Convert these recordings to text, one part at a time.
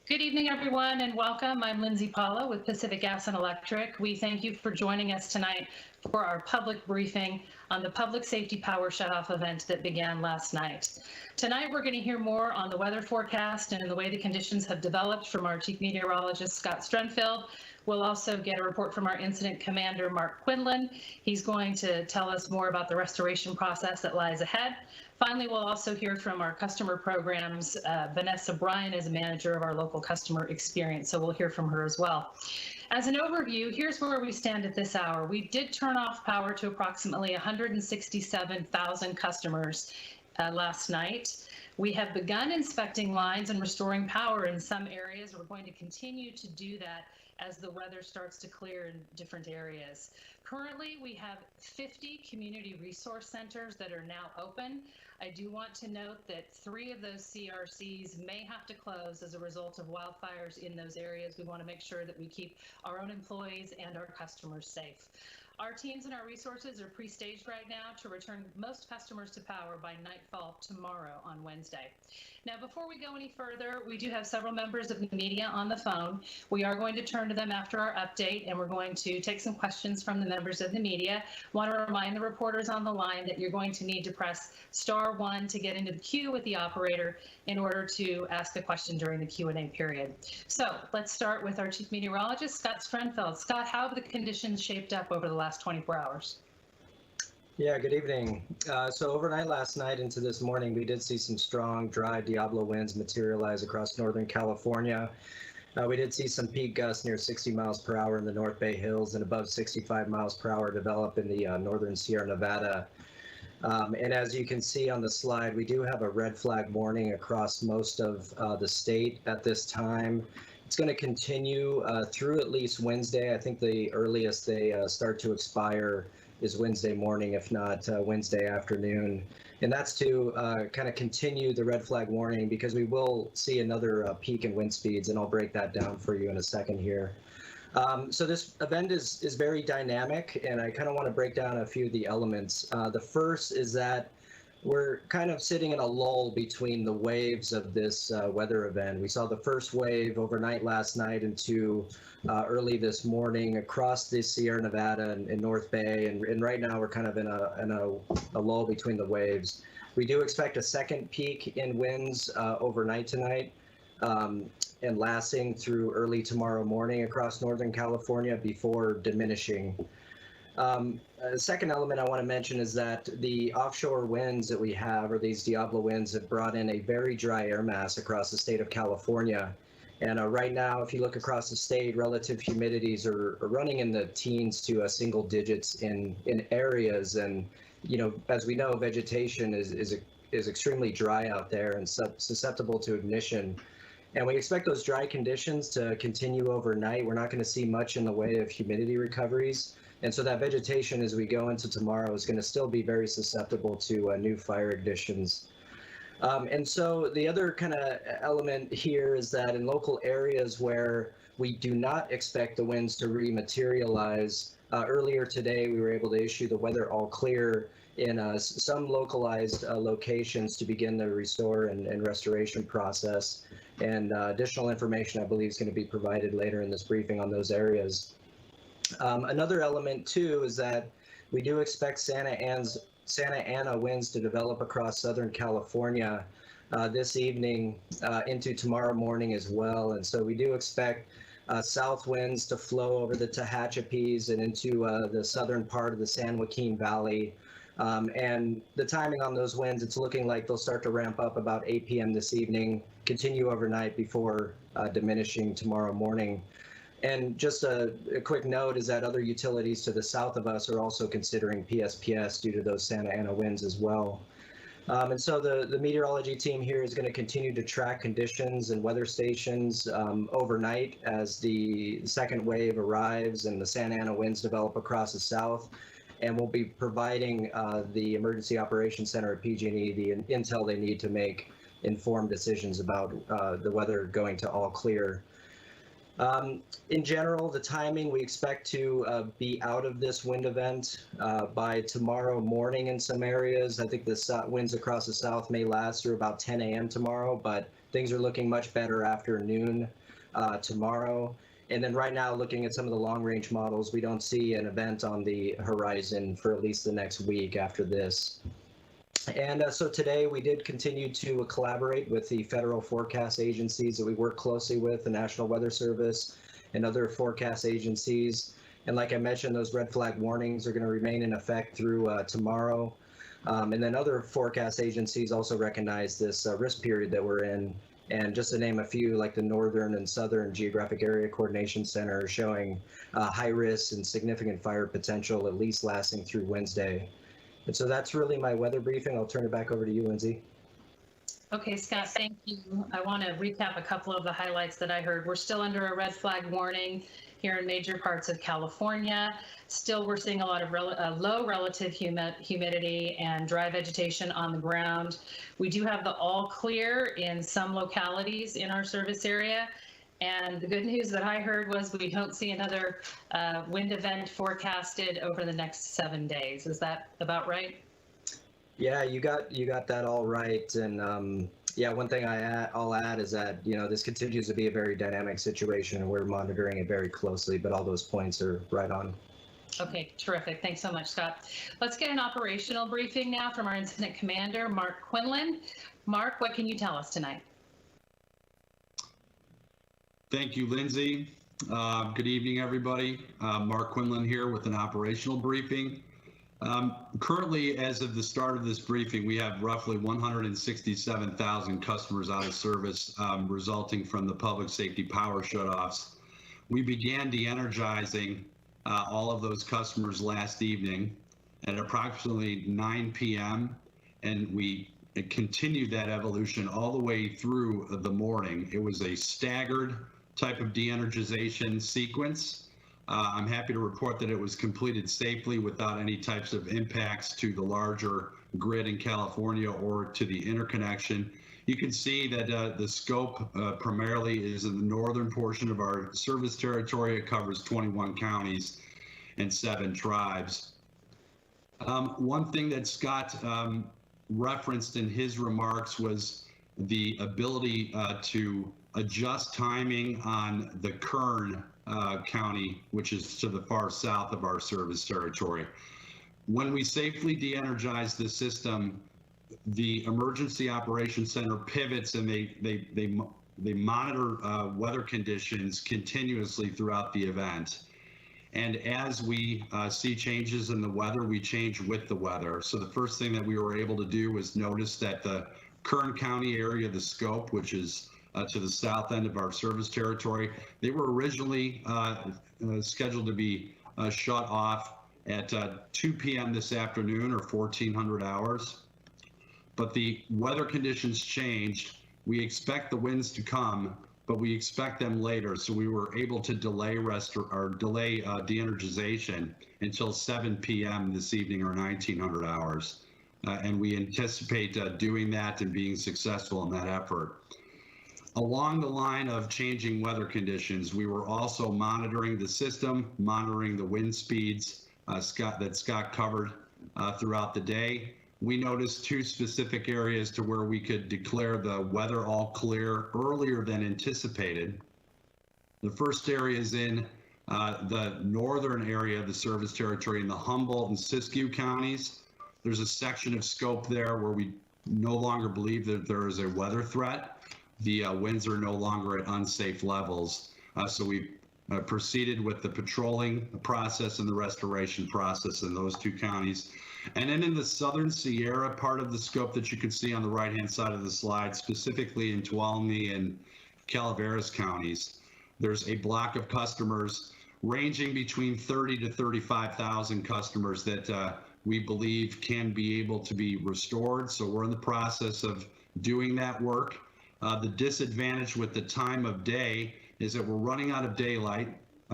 Good evening, everyone, and welcome. I'm Lindsay Paula with Pacific Gas and Electric. We thank you for joining us tonight for our public briefing on the Public Safety Power Shutoff event that began last night. Tonight, we're going to hear more on the weather forecast and the way the conditions have developed from our Chief Meteorologist, Scott Strenfeld. We'll also get a report from our Incident Commander, Mark Quinlan. He's going to tell us more about the restoration process that lies ahead. Finally, we'll also hear from our customer programs. Vanessa Bryan is a manager of our local customer experience, so we'll hear from her as well. As an overview, here's where we stand at this hour. We did turn off power to approximately 167,000 customers last night. We have begun inspecting lines and restoring power in some areas. We're going to continue to do that as the weather starts to clear in different areas. Currently, we have 50 community resource centers that are now open. I do want to note that 3 of those CRCs may have to close as a result of wildfires in those areas. We want to make sure that we keep our own employees and our customers safe. Our teams and our resources are pre-staged right now to return most customers to power by nightfall tomorrow on Wednesday. Now, before we go any further, we do have several members of the media on the phone. We are going to turn to them after our update, and we're going to take some questions from the members of the media. I want to remind the reporters on the line that you're going to need to press *1 to get into the queue with the operator in order to ask a question during the Q&A period. So let's start with our Chief Meteorologist, Scott Strenfeld. Scott, how have the conditions shaped up over the last 24 hours? Yeah, good evening. So overnight last night into this morning, we did see some strong, dry Diablo winds materialize across Northern California. We did see some peak gusts near 60 miles per hour in the North Bay Hills and above 65 miles per hour develop in the northern Sierra Nevada. And as you can see on the slide, we do have a red flag warning across most of the state at this time. It's going to continue through at least Wednesday. I think the earliest they start to expire is Wednesday morning, if not Wednesday afternoon. And that's to kind of continue the red flag warning because we will see another peak in wind speeds, and I'll break that down for you in a second here. So this event is very dynamic, and I kind of want to break down a few of the elements. The first is that we're kind of sitting in a lull between the waves of this weather event. We saw the first wave overnight last night into early this morning across the Sierra Nevada and North Bay, and right now we're kind of in a lull between the waves. We do expect a second peak in winds overnight tonight and lasting through early tomorrow morning across Northern California before diminishing. The second element I want to mention is that the offshore winds that we have, or these Diablo winds, have brought in a very dry air mass across the state of California. And right now, if you look across the state, relative humidities are running in the teens to single digits in areas. And, you know, as we know, vegetation is extremely dry out there and susceptible to ignition. And we expect those dry conditions to continue overnight. We're not going to see much in the way of humidity recoveries. And so that vegetation as we go into tomorrow is going to still be very susceptible to new fire ignitions. And so the other kind of element here is that in local areas where we do not expect the winds to rematerialize, earlier today we were able to issue the weather all clear in some localized locations to begin the restore and restoration process. And additional information, I believe, is going to be provided later in this briefing on those areas. Another element, too, is that we do expect Santa Ana winds to develop across Southern California this evening into tomorrow morning as well. And so we do expect south winds to flow over the Tehachapis and into the southern part of the San Joaquin Valley. And the timing on those winds, it's looking like they'll start to ramp up about 8 p.m. this evening, continue overnight before diminishing tomorrow morning. And just a quick note is that other utilities to the south of us are also considering PSPS due to those Santa Ana winds as well. And so the meteorology team here is going to continue to track conditions and weather stations overnight as the second wave arrives and the Santa Ana winds develop across the south. And we'll be providing the Emergency Operations Center at PG&E the intel they need to make informed decisions about the weather going to all clear. In general, the timing, we expect to be out of this wind event by tomorrow morning in some areas. I think the winds across the south may last through about 10 a.m. tomorrow, but things are looking much better after noon tomorrow. And then right now, looking at some of the long-range models, we don't see an event on the horizon for at least the next week after this. And so today we did continue to collaborate with the federal forecast agencies that we work closely with, the National Weather Service and other forecast agencies. And like I mentioned, those red flag warnings are going to remain in effect through tomorrow. And then other forecast agencies also recognize this risk period that we're in. And just to name a few, like the Northern and Southern Geographic Area Coordination Center showing high risk and significant fire potential, at least lasting through Wednesday. And so that's really my weather briefing. I'll turn it back over to you, Lindsay. Okay, Scott, thank you. I want to recap a couple of the highlights that I heard. We're still under a red flag warning here in major parts of California. Still, we're seeing a lot of low relative humidity and dry vegetation on the ground. We do have the all clear in some localities in our service area. And the good news that I heard was we don't see another wind event forecasted over the next 7 days. Is that about right? Yeah, you got that all right. And yeah, one thing I'll add is that, you know, this continues to be a very dynamic situation and we're monitoring it very closely, but all those points are right on. Okay, terrific. Thanks so much, Scott. Let's get an operational briefing now from our incident commander, Mark Quinlan. Mark, what can you tell us tonight? Thank you, Lindsay. Good evening, everybody. Mark Quinlan here with an operational briefing. Currently, as of the start of this briefing, we have roughly 167,000 customers out of service resulting from the Public Safety Power Shutoffs. We began de-energizing all of those customers last evening at approximately 9 p.m. and we continued that evolution all the way through the morning. It was a staggered type of de-energization sequence. I'm happy to report that it was completed safely without any types of impacts to the larger grid in California or to the interconnection. You can see that the scope primarily is in the northern portion of our service territory. It covers 21 counties and 7 tribes. One thing that Scott referenced in his remarks was the ability to adjust timing on the Kern County, which is to the far south of our service territory. When we safely de-energize the system, the Emergency Operations Center pivots and they monitor weather conditions continuously throughout the event. And as we see changes in the weather, we change with the weather. So the first thing that we were able to do was notice that the Kern County area, the scope, which is to the south end of our service territory, they were originally scheduled to be shut off at 2 p.m. this afternoon, or 1400 hours. But the weather conditions changed. We expect the winds to come, but we expect them later. So we were able to delay de-energization until 7 p.m. this evening, or 1900 hours. And we anticipate doing that and being successful in that effort. Along the line of changing weather conditions, we were also monitoring the system, monitoring the wind speeds that Scott covered throughout the day. We noticed 2 specific areas to where we could declare the weather all clear earlier than anticipated. The first area is in the northern area of the service territory in the Humboldt and Siskiyou counties. There's a section of scope there where we no longer believe that there is a weather threat. The winds are no longer at unsafe levels. So we proceeded with the patrolling process and the restoration process in those 2 counties. And then in the Southern Sierra part of the scope that you can see on the right-hand side of the slide, specifically in Tuolumne and Calaveras counties, there's a block of customers ranging between 30 to 35,000 customers that we believe can be able to be restored. So we're in the process of doing that work. The disadvantage with the time of day is that we're running out of daylight,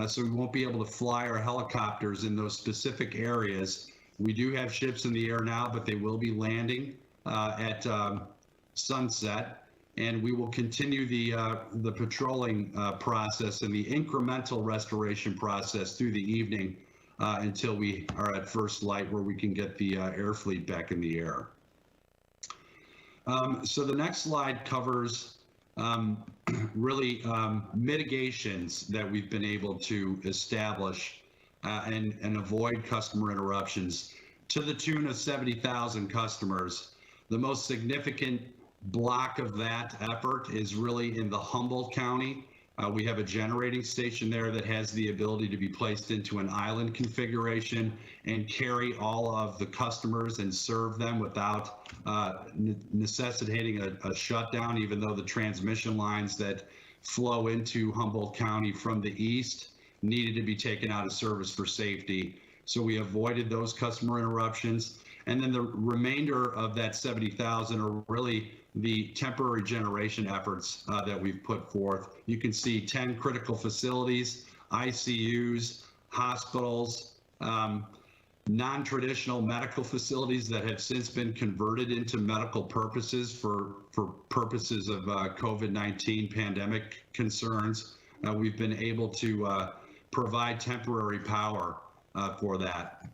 so we won't be able to fly our helicopters in those specific areas. We do have ships in the air now, but they will be landing at sunset. and we will continue the patrolling process and the incremental restoration process through the evening until we are at first light, where we can get the air fleet back in the air. So the next slide covers really mitigations that we've been able to establish and avoid customer interruptions to the tune of 70,000 customers. The most significant block of that effort is really in the Humboldt County. We have a generating station there that has the ability to be placed into an island configuration and carry all of the customers and serve them without necessitating a shutdown, even though the transmission lines that flow into Humboldt County from the east needed to be taken out of service for safety. So we avoided those customer interruptions. And then the remainder of that 70,000 are really the temporary generation efforts that we've put forth. You can see 10 critical facilities, ICUs, hospitals, non-traditional medical facilities that have since been converted into medical purposes for purposes of COVID-19 pandemic concerns. We've been able to provide temporary power for that.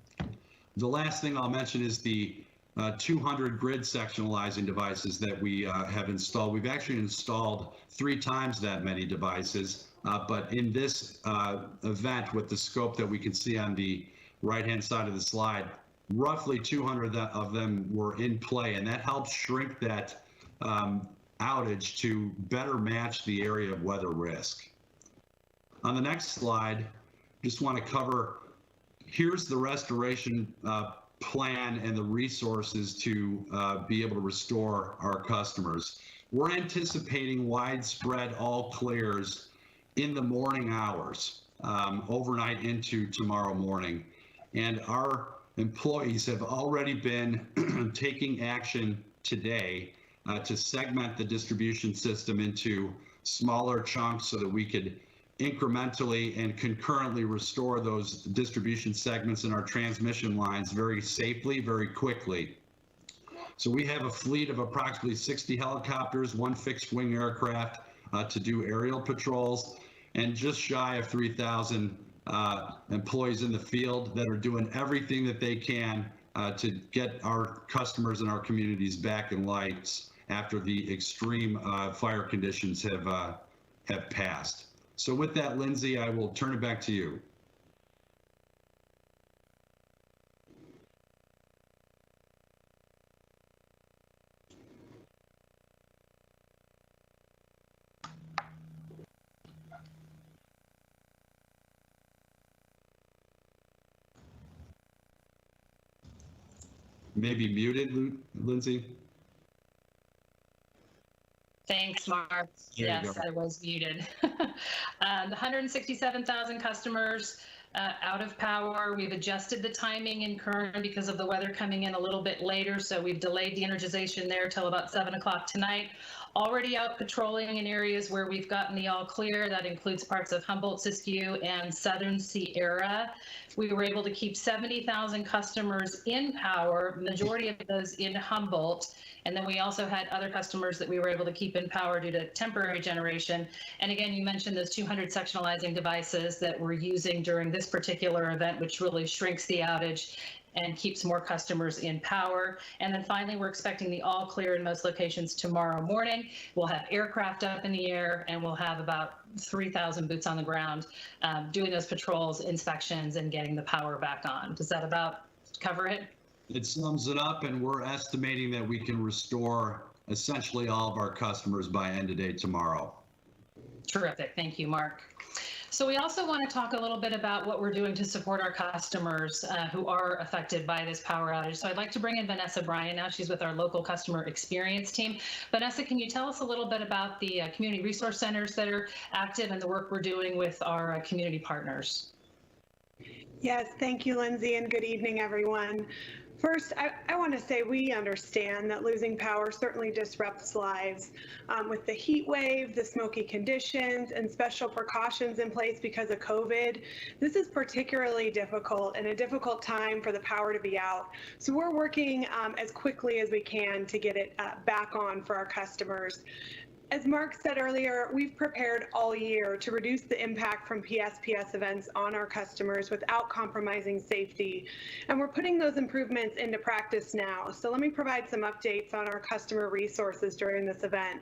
The last thing I'll mention is the 200 grid sectionalizing devices that we have installed. We've actually installed 3 times that many devices, but in this event, with the scope that we can see on the right-hand side of the slide, roughly 200 of them were in play, and that helps shrink that outage to better match the area of weather risk. On the next slide, just want to cover, here's the restoration plan and the resources to be able to restore our customers. We're anticipating widespread all clears in the morning hours, overnight into tomorrow morning. And our employees have already been taking action today to segment the distribution system into smaller chunks so that we could incrementally and concurrently restore those distribution segments in our transmission lines very safely, very quickly. So we have a fleet of approximately 60 helicopters, 1 fixed wing aircraft to do aerial patrols, and just shy of 3,000 employees in the field that are doing everything that they can to get our customers and our communities back in lights after the extreme fire conditions have passed. So with that, Lindsay, I will turn it back to you. Maybe muted, Lindsay? Thanks, Mark. Yes, I was muted. 167,000 customers out of power. We've adjusted the timing in Kern because of the weather coming in a little bit later, so we've delayed the energization there till about 7 o'clock tonight. Already out patrolling in areas where we've gotten the all clear. That includes parts of Humboldt, Siskiyou, and Southern Sierra. We were able to keep 70,000 customers in power, majority of those in Humboldt. And then we also had other customers that we were able to keep in power due to temporary generation. And again, you mentioned those 200 sectionalizing devices that we're using during this particular event, which really shrinks the outage and keeps more customers in power. And then finally, we're expecting the all clear in most locations tomorrow morning. We'll have aircraft up in the air, and we'll have about 3,000 boots on the ground doing those patrols, inspections, and getting the power back on. Does that about cover it? It sums it up, and we're estimating that we can restore essentially all of our customers by end of day tomorrow. Terrific. Thank you, Mark. So we also want to talk a little bit about what we're doing to support our customers who are affected by this power outage. So I'd like to bring in Vanessa Bryan now. She's with our local customer experience team. Vanessa, can you tell us a little bit about the community resource centers that are active and the work we're doing with our community partners? Yes, thank you, Lindsay, and good evening, everyone. First, I want to say we understand that losing power certainly disrupts lives. With the heat wave, the smoky conditions, and special precautions in place because of COVID, this is particularly difficult and a difficult time for the power to be out. So we're working as quickly as we can to get it back on for our customers. As Mark said earlier, we've prepared all year to reduce the impact from PSPS events on our customers without compromising safety. And we're putting those improvements into practice now. So let me provide some updates on our customer resources during this event.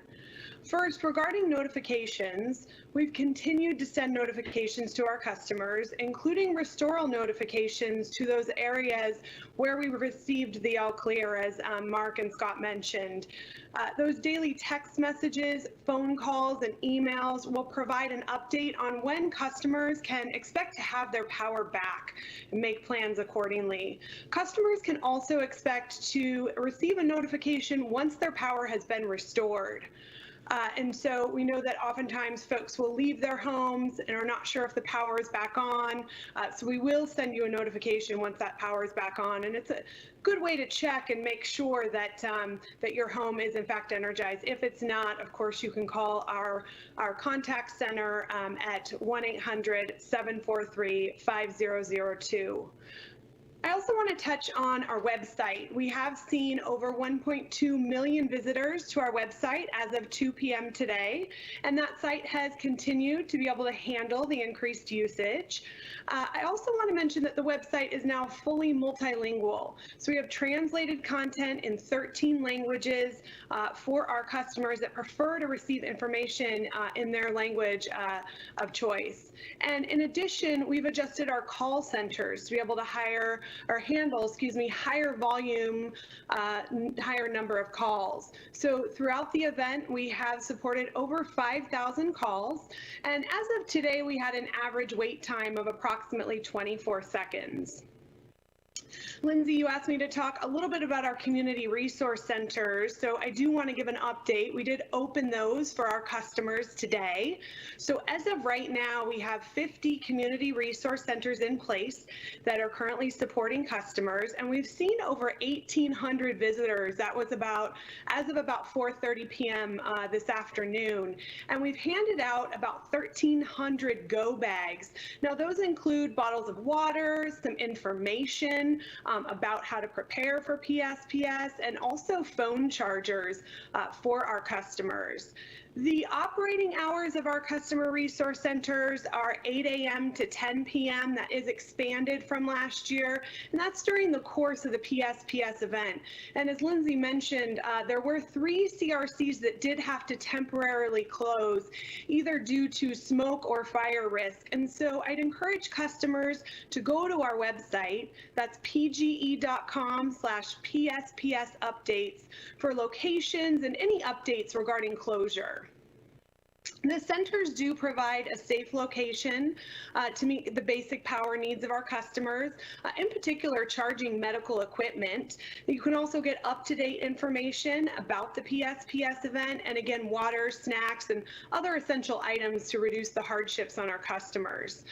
First, regarding notifications, we've continued to send notifications to our customers, including restoral notifications to those areas where we received the all clear, as Mark and Scott mentioned. Those daily text messages, phone calls, and emails will provide an update on when customers can expect to have their power back and make plans accordingly. Customers can also expect to receive a notification once their power has been restored. And so we know that oftentimes folks will leave their homes and are not sure if the power is back on. So we will send you a notification once that power is back on. And it's a good way to check and make sure that that your home is in fact energized. If it's not, of course, you can call our contact center at 1-800-743-5002. I also want to touch on our website. We have seen over 1.2 million visitors to our website as of 2 p.m. today, and that site has continued to be able to handle the increased usage. I also want to mention that the website is now fully multilingual. So we have translated content in 13 languages for our customers that prefer to receive information in their language of choice. And in addition, we've adjusted our call centers to be able to handle, higher volume, higher number of calls. So throughout the event, we have supported over 5,000 calls. And as of today, we had an average wait time of approximately 24 seconds. Lindsay, you asked me to talk a little bit about our community resource centers. So I do want to give an update. We did open those for our customers today. So as of right now, we have 50 community resource centers in place that are currently supporting customers. And we've seen over 1,800 visitors. That was as of about 4:30 p.m. This afternoon. And we've handed out about 1,300 go bags. Now those include bottles of water, some information about how to prepare for PSPS, and also phone chargers for our customers. The operating hours of our customer resource centers are 8 a.m. to 10 p.m. That is expanded from last year, and that's during the course of the PSPS event. And as Lindsay mentioned, there were 3 CRCs that did have to temporarily close, either due to smoke or fire risk. And so I'd encourage customers to go to our website, that's pge.com/PSPS updates, for locations and any updates regarding closure. The centers do provide a safe location to meet the basic power needs of our customers, in particular charging medical equipment. You can also get up-to-date information about the PSPS event, and again, water, snacks, and other essential items to reduce the hardships on our customers.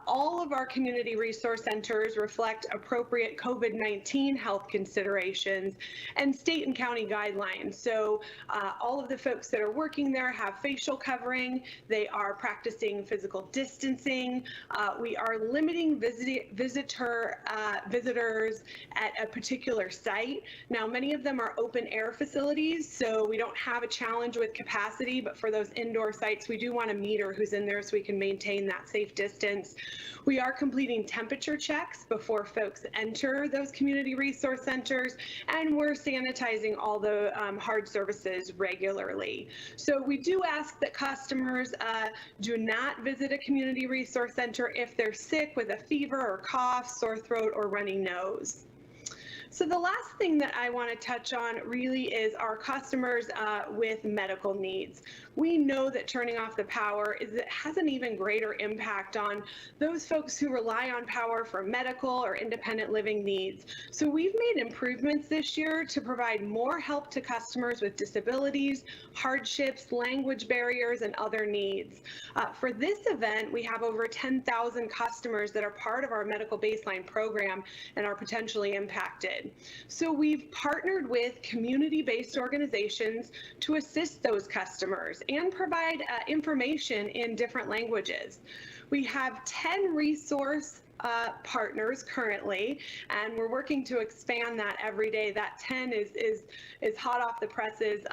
All of our community resource centers reflect appropriate COVID-19 health considerations and state and county guidelines. So all of the folks that are working there have facial covering. They are practicing physical distancing. We are limiting visitors at a particular site. Now, many of them are open air facilities, so we don't have a challenge with capacity, but for those indoor sites, we do want to meter who's in there so we can maintain that safe distance. We are completing temperature checks before folks enter those community resource centers, and we're sanitizing all the hard surfaces regularly. So we do ask that customers do not visit a community resource center if they're sick with a fever or cough, sore throat, or runny nose. So the last thing that I want to touch on really is our customers with medical needs. We know that turning off the power has an even greater impact on those folks who rely on power for medical or independent living needs. So we've made improvements this year to provide more help to customers with disabilities, hardships, language barriers, and other needs. For this event, we have over 10,000 customers that are part of our medical baseline program and are potentially impacted. So we've partnered with community-based organizations to assist those customers and provide information in different languages. We have 10 resource partners currently, and we're working to expand that every day. That 10 is hot off the presses.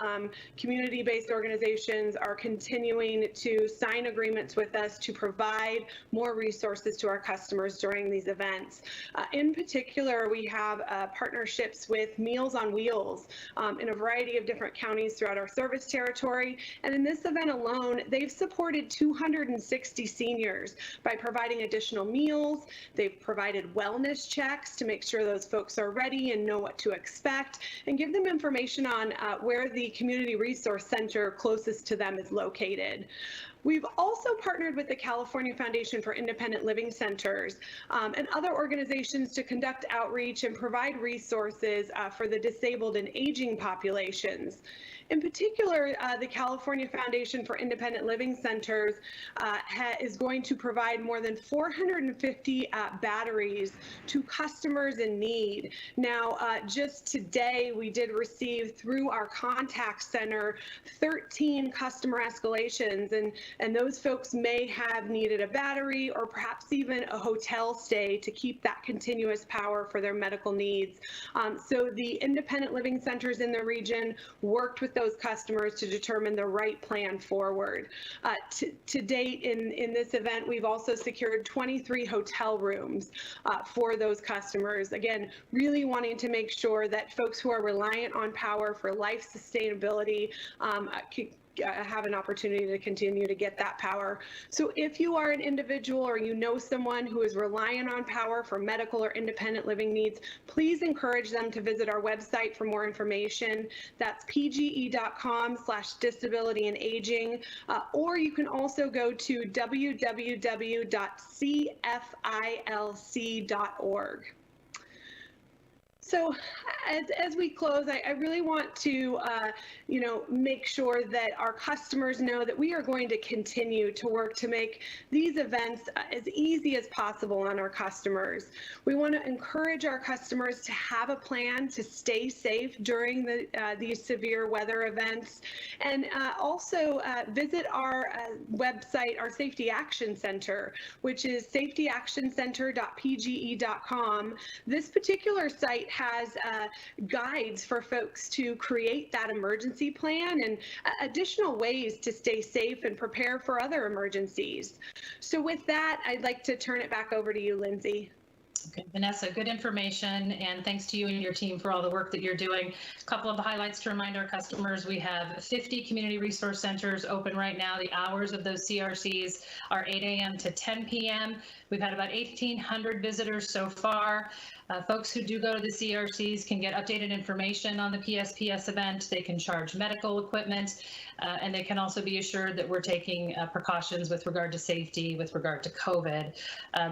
Community-based organizations are continuing to sign agreements with us to provide more resources to our customers during these events. In particular, we have partnerships with Meals on Wheels in a variety of different counties throughout our service territory. And in this event alone, they've supported 260 seniors by providing additional meals. They've provided wellness checks to make sure those folks are ready and know what to expect, and give them information on where the community resource center closest to them is located. We've also partnered with the California Foundation for Independent Living Centers and other organizations to conduct outreach and provide resources for the disabled and aging populations. In particular, the California Foundation for Independent Living Centers is going to provide more than 450 batteries to customers in need. Now, just today, we did receive through our contact center 13 customer escalations, and those folks may have needed a battery or perhaps even a hotel stay to keep that continuous power for their medical needs. So the independent living centers in the region worked with those customers to determine the right plan forward. To date in this event, we've also secured 23 hotel rooms for those customers. Again, really wanting to make sure that folks who are reliant on power for life sustainability have an opportunity to continue to get that power. So if you are an individual or you know someone who is reliant on power for medical or independent living needs, please encourage them to visit our website for more information. That's pge.com/disability-and-aging, or you can also go to www.cfilc.org. So as we close, I really want to, make sure that our customers know that we are going to continue to work to make these events as easy as possible on our customers. We want to encourage our customers to have a plan to stay safe during these severe weather events, and also visit our website, our Safety Action Center, which is safetyactioncenter.pge.com. This particular site has guides for folks to create that emergency plan and additional ways to stay safe and prepare for other emergencies. So with that, I'd like to turn it back over to you, Lindsay. Okay, Vanessa, good information, and thanks to you and your team for all the work that you're doing. A couple of highlights to remind our customers: we have 50 community resource centers open right now. The hours of those CRCs are 8 a.m. to 10 p.m. We've had about 1,800 visitors so far. Folks who do go to the CRCs can get updated information on the PSPS event. They can charge medical equipment, and they can also be assured that we're taking precautions with regard to safety, with regard to COVID.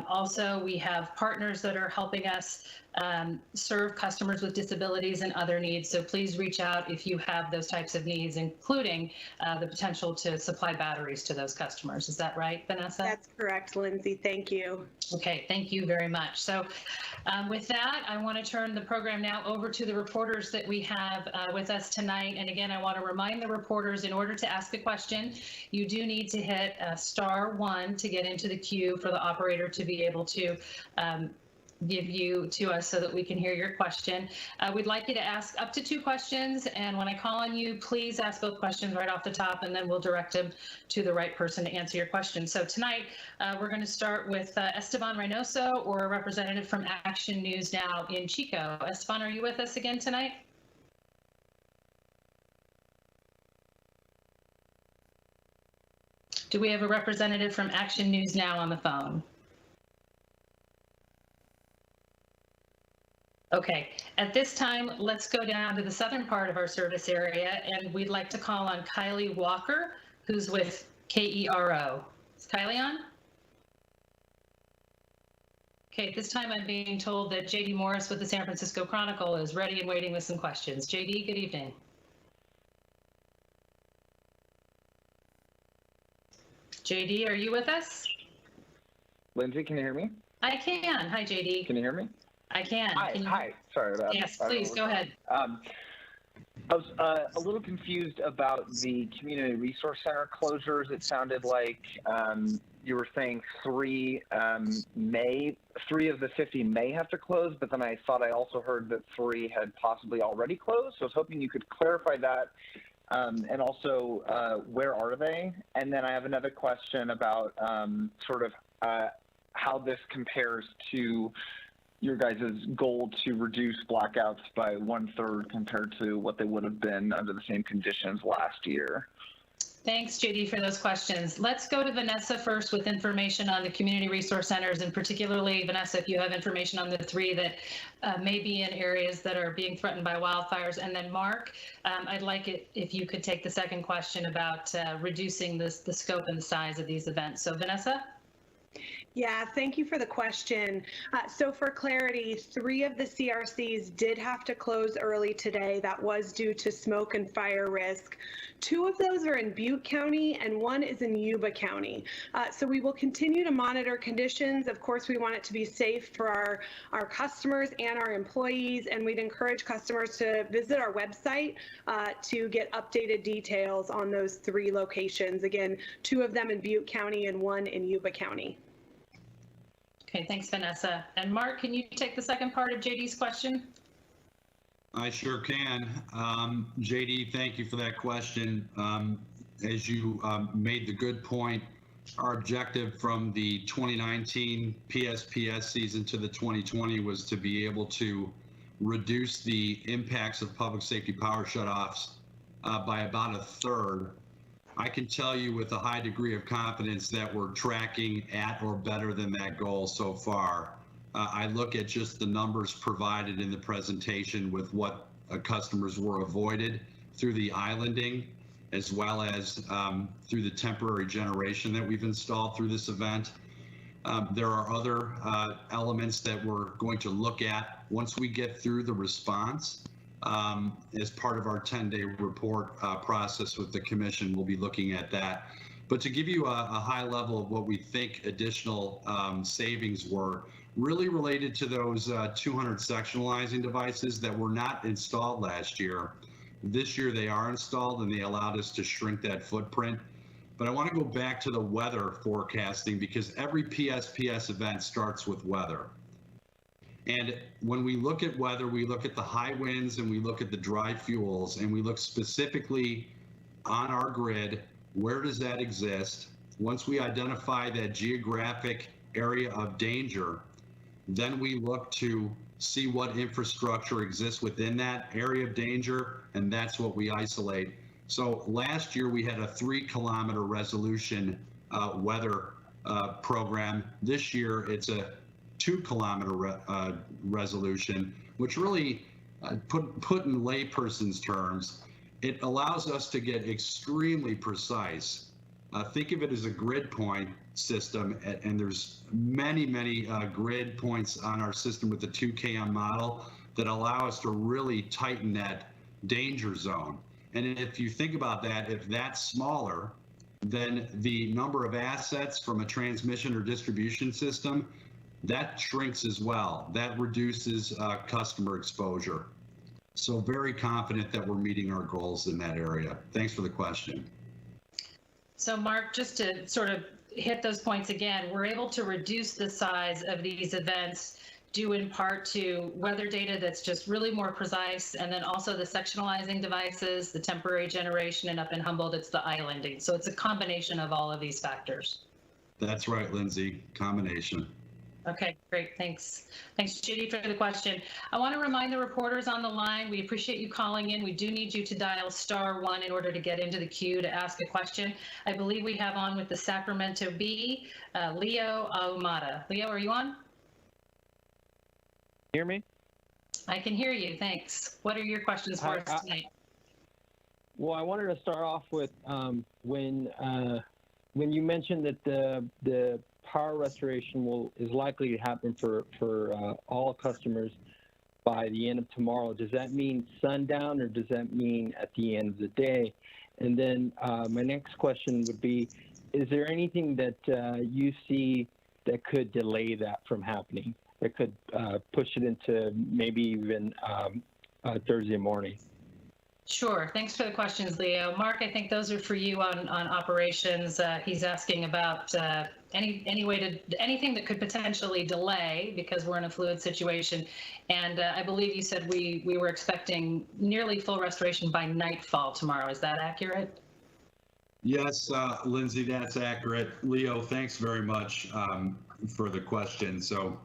Also, we have partners that are helping us serve customers with disabilities and other needs. So please reach out if you have those types of needs, including the potential to supply batteries to those customers. Is that right, Vanessa? That's correct, Lindsay. Thank you. Okay, thank you very much. So with that, I want to turn the program now over to the reporters that we have with us tonight. And again, I want to remind the reporters, in order to ask a question, you do need to hit *1 to get into the queue for the operator to be able to give you to us so that we can hear your question. We'd like you to ask up to 2 questions, and when I call on you, please ask both questions right off the top, and then we'll direct them to the right person to answer your question. So tonight, we're going to start with Esteban Reynoso, or a representative from Action News Now in Chico. Esteban, are you with us again tonight? Do we have a representative from Action News Now on the phone? Okay, at this time, let's go down to the southern part of our service area, and we'd like to call on Kylie Walker, who's with KERO. Is Kylie on? Okay, at this time, I'm being told that JD Morris with the San Francisco Chronicle is ready and waiting with some questions. JD, good evening. JD, are you with us? Lindsay, can you hear me? I can. Hi, JD. Can you hear me? I can. Hi. Sorry about that. Yes, please, go ahead. I was a little confused about the community resource center closures. It sounded like you were saying three of the 50 may have to close, but then I thought I also heard that 3 had possibly already closed. So I was hoping you could clarify that. And also, where are they? And then I have another question about how this compares to your guys' goal to reduce blackouts by 1/3 compared to what they would have been under the same conditions last year. Thanks, JD, for those questions. Let's go to Vanessa first with information on the community resource centers, and particularly, Vanessa, if you have information on the 3 that may be in areas that are being threatened by wildfires. And then Mark, I'd like it if you could take the second question about reducing the scope and the size of these events. So Vanessa? Yeah, thank you for the question. So for clarity, 3 of the CRCs did have to close early today. That was due to smoke and fire risk. 2 of those are in Butte County and 1 is in Yuba County. So we will continue to monitor conditions. Of course, we want it to be safe for our customers and our employees, and we'd encourage customers to visit our website to get updated details on those 3 locations. Again, 2 of them in Butte County and 1 in Yuba County. Okay, thanks, Vanessa. And Mark, can you take the second part of JD's question? I sure can. JD, thank you for that question. As you made the good point, our objective from the 2019 PSPS season to the 2020 was to be able to reduce the impacts of public safety power shutoffs by about 1/3. I can tell you with a high degree of confidence that we're tracking at or better than that goal so far. I look at just the numbers provided in the presentation with what customers were avoided through the islanding, as well as through the temporary generation that we've installed through this event. There are other elements that we're going to look at once we get through the response. As part of our 10-day report process with the commission, we'll be looking at that. But to give you a high level of what we think additional savings were, really related to those 200 sectionalizing devices that were not installed last year. This year they are installed and they allowed us to shrink that footprint. But I want to go back to the weather forecasting because every PSPS event starts with weather. And when we look at weather, we look at the high winds and we look at the dry fuels and we look specifically on our grid, where does that exist? Once we identify that geographic area of danger, then we look to see what infrastructure exists within that area of danger, and that's what we isolate. So last year we had a 3-kilometer resolution weather program. This year it's a 2-kilometer resolution, which really put in layperson's terms, it allows us to get extremely precise. Think of it as a grid point system, and there's many grid points on our system with the 2KM model that allow us to really tighten that danger zone. And if you think about that, if that's smaller, then the number of assets from a transmission or distribution system, that shrinks as well. That reduces customer exposure. So very confident that we're meeting our goals in that area. Thanks for the question. So Mark, just to sort of hit those points again, we're able to reduce the size of these events due in part to weather data that's just really more precise, and then also the sectionalizing devices, the temporary generation, and up in Humboldt, it's the islanding. So it's a combination of all of these factors. That's right, Lindsay, combination. Okay, great, thanks. Thanks, Judy, for the question. I want to remind the reporters on the line, we appreciate you calling in. We do need you to dial *1 in order to get into the queue to ask a question. I believe we have on with the Sacramento Bee, Leo Ahumada. Leo, are you on? Hear me? I can hear you, thanks. What are your questions for us tonight? Well, I wanted to start off with when you mentioned that the power restoration is likely to happen for all customers by the end of tomorrow. Does that mean sundown, or does that mean at the end of the day? And then my next question would be, is there anything that you see that could delay that from happening, that could push it into maybe even Thursday morning? Sure. Thanks for the questions, Leo. Mark, I think those are for you on operations. He's asking about anything that could potentially delay because we're in a fluid situation. And I believe you said we were expecting nearly full restoration by nightfall tomorrow. Is that accurate? Yes, Lindsay, that's accurate. Leo, thanks very much for the question. So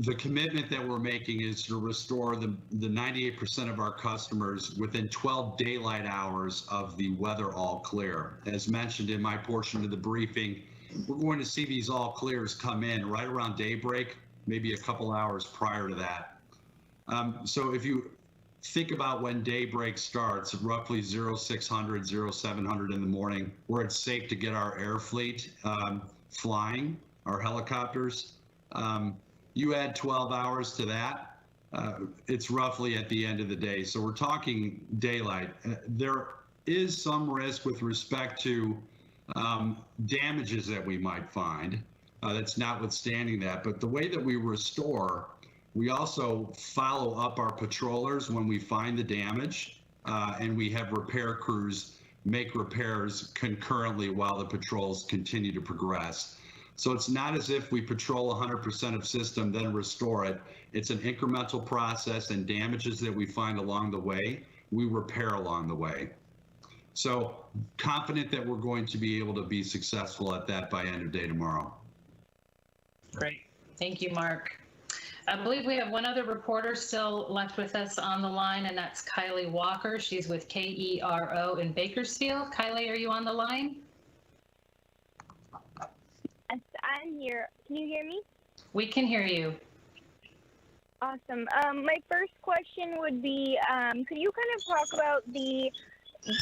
the commitment that we're making is to restore the 98% of our customers within 12 daylight hours of the weather all clear. As mentioned in my portion of the briefing, we're going to see these all clears come in right around daybreak, maybe a couple hours prior to that. So if you think about when daybreak starts, roughly 0600, 0700 in the morning, where it's safe to get our air fleet flying, our helicopters. You add 12 hours to that, it's roughly at the end of the day. So we're talking daylight. There is some risk with respect to damages that we might find. That's notwithstanding that. But the way that we restore, we also follow up our patrollers when we find the damage, and we have repair crews make repairs concurrently while the patrols continue to progress. So it's not as if we patrol 100% of system, then restore it. It's an incremental process, and damages that we find along the way, we repair along the way. So confident that we're going to be able to be successful at that by end of day tomorrow. Great. Thank you, Mark. I believe we have one other reporter still left with us on the line, and that's Kylie Walker. She's with KERO in Bakersfield. Kylie, are you on the line? Yes, I'm here. Can you hear me? We can hear you. Awesome. My first question would be, could you kind of talk about the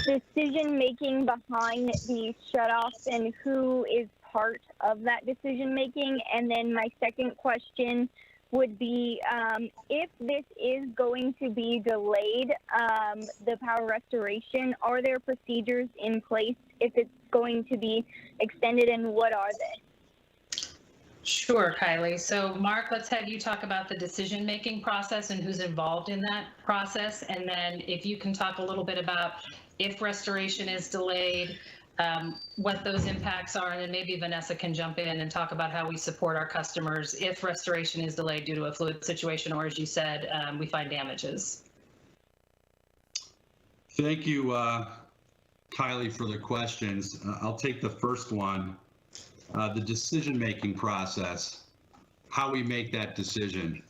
decision-making behind the shutoffs and who is part of that decision-making? And then my second question would be, if this is going to be delayed, the power restoration, are there procedures in place if it's going to be extended, and what are they? Sure, Kylie. So Mark, let's have you talk about the decision-making process and who's involved in that process. And then if you can talk a little bit about if restoration is delayed, what those impacts are, and then maybe Vanessa can jump in and talk about how we support our customers if restoration is delayed due to a fluid situation, or as you said, we find damages. Thank you, Kylie, for the questions. I'll take the first one. The decision-making process, how we make that decision.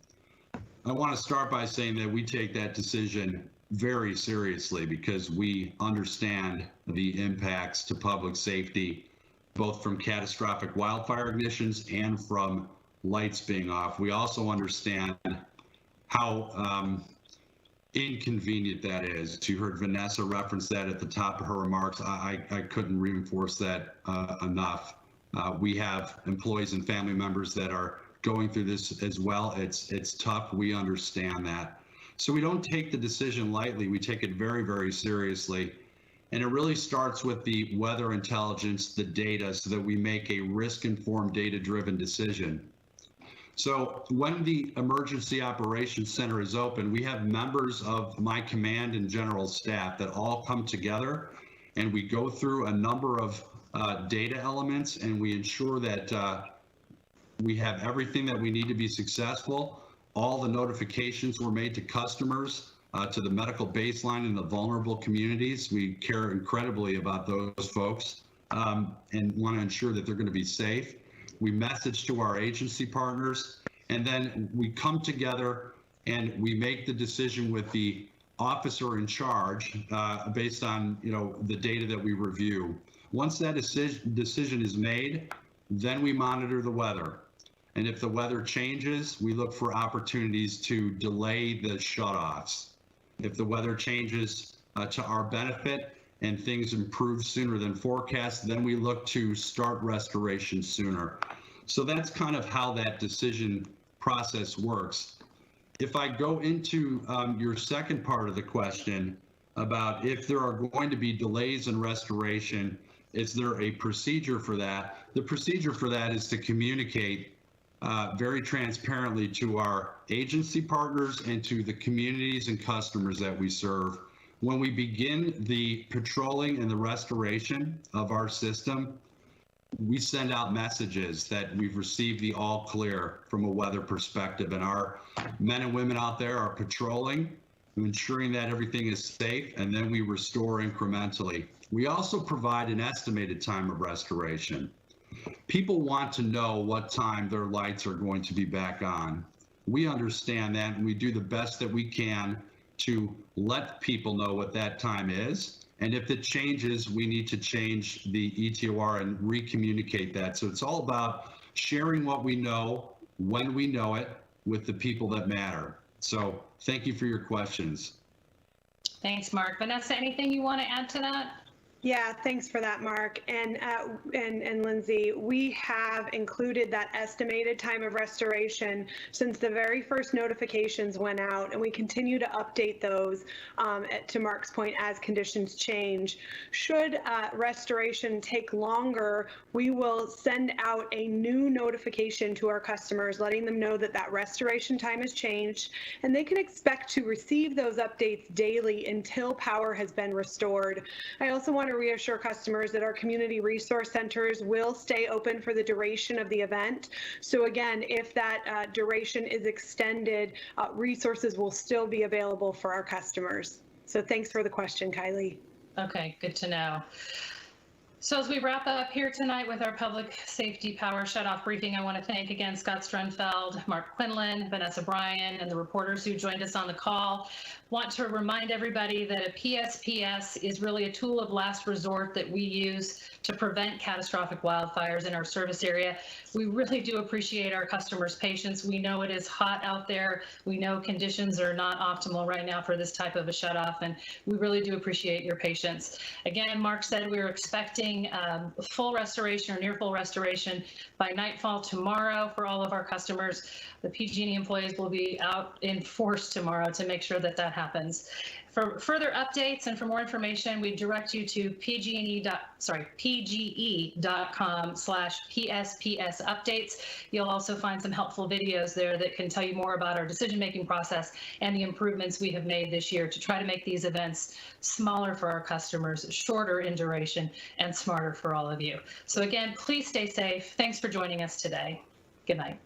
I want to start by saying that we take that decision very seriously because we understand the impacts to public safety, both from catastrophic wildfire ignitions and from lights being off. We also understand how inconvenient that is. You heard Vanessa reference that at the top of her remarks. I couldn't reinforce that enough. We have employees and family members that are going through this as well. It's tough. We understand that. So we don't take the decision lightly. We take it very, very seriously. And it really starts with the weather intelligence, the data, so that we make a risk-informed, data-driven decision. So when the Emergency Operations Center is open, we have members of my command and general staff that all come together, and we go through a number of data elements, and we ensure that we have everything that we need to be successful. All the notifications were made to customers, to the medical baseline and the vulnerable communities. We care incredibly about those folks and want to ensure that they're going to be safe. We message to our agency partners, and then we come together and we make the decision with the officer in charge based on the data that we review. Once that decision is made, then we monitor the weather. And if the weather changes, we look for opportunities to delay the shutoffs. If the weather changes to our benefit and things improve sooner than forecast, then we look to start restoration sooner. So that's kind of how that decision process works. If I go into your second part of the question about if there are going to be delays in restoration, is there a procedure for that? The procedure for that is to communicate very transparently to our agency partners and to the communities and customers that we serve when we begin the patrolling and the restoration of our system, we send out messages that we've received the all clear from a weather perspective, and our men and women out there are patrolling, ensuring that everything is safe, and then we restore incrementally. We also provide an estimated time of restoration. People want to know what time their lights are going to be back on. We understand that, and we do the best that we can to let people know what that time is. And if it changes, we need to change the ETOR and re-communicate that. So it's all about sharing what we know, when we know it, with the people that matter. So thank you for your questions. Thanks, Mark. Vanessa, anything you want to add to that? Yeah, thanks for that, Mark. And Lindsay, we have included that estimated time of restoration since the very first notifications went out, and we continue to update those to Mark's point as conditions change. Should restoration take longer, we will send out a new notification to our customers, letting them know that that restoration time has changed, and they can expect to receive those updates daily until power has been restored. I also want to reassure customers that our community resource centers will stay open for the duration of the event. So again, if that duration is extended, resources will still be available for our customers. So thanks for the question, Kylie. Okay, good to know. So as we wrap up here tonight with our Public Safety Power Shutoff briefing, I want to thank again Scott Strunfeld, Mark Quinlan, Vanessa Bryan, and the reporters who joined us on the call. Want to remind everybody that a PSPS is really a tool of last resort that we use to prevent catastrophic wildfires in our service area. We really do appreciate our customers' patience. We know it is hot out there. We know conditions are not optimal right now for this type of a shutoff, and we really do appreciate your patience. Again, Mark said we were expecting full restoration or near full restoration by nightfall tomorrow for all of our customers. The PG&E employees will be out in force tomorrow to make sure that that happens. For further updates and for more information, we direct you to pge.com/PSPS updates. You'll also find some helpful videos there that can tell you more about our decision-making process and the improvements we have made this year to try to make these events smaller for our customers, shorter in duration, and smarter for all of you. So again, please stay safe. Thanks for joining us today. Good night.